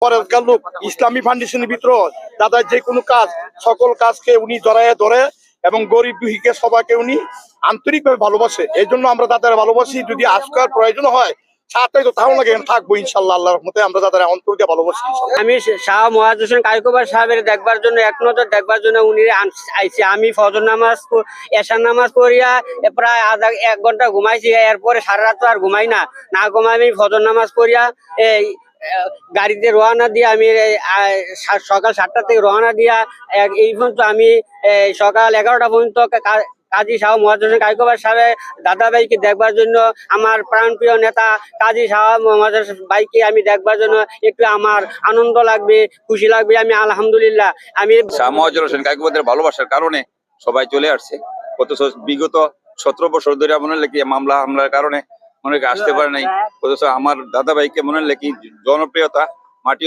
পরের লোক ইসলামী ফাউন্ডেশনের ভিতর দাদা যে কোনো কাজ সকল কাজকে উনি জড়াইয়া ধরে এবং গরিব দুঃখীকে সবাইকে উনি আন্তরিকভাবে ভালোবাসে। এই জন্য আমরা দাদার ভালোবাসি। যদি আজকাল প্রয়োজন হয় সাথে তো তাহলে লাগে থাকবো ইনশাল্লাহ। আল্লাহর রহমতে আমরা দাদার অন্তর দিয়ে ভালোবাসি। আমি শাহ মুয়াজ্জেজ হোসেন কায়কোবার সাহেবের দেখবার জন্য এক নজর দেখবার জন্য উনি আইছি। আমি ফজর নামাজ এশার নামাজ পড়িয়া প্রায় এক ঘন্টা ঘুমাইছি। এরপরে সারা রাত আর ঘুমাই না ঘুমাই আমি ফজর নামাজ পড়িয়া এই গাড়িতে রওনা দিয়ে আমি সকাল 7টা থেকে রওনা দিয়া এই পর্যন্ত আমি সকাল 11টা পর্যন্ত কাজী শাহ মুয়াজ্জেজ হোসেন কায়কোবার সাহেব দাদাভাইকে দেখবার জন্য, আমার প্রাণপ্রিয় নেতা কাজী শাহ মুয়াজ্জেজ ভাইকে আমি দেখবার জন্য একটু আমার আনন্দ লাগবে, খুশি লাগবে। আমি আলহামদুলিল্লাহ আমি শাহ মুয়াজ্জেজ হোসেন কায়কোবাদের ভালোবাসার কারণে সবাই চলে আসছে। অথচ বিগত 17 বছর ধরে মনে হলে কি হামলার কারণে অনেকে আসতে পারে নাই। অথচ আমার দাদা ভাইকে মনে হলে কি জনপ্রিয়তা মাটি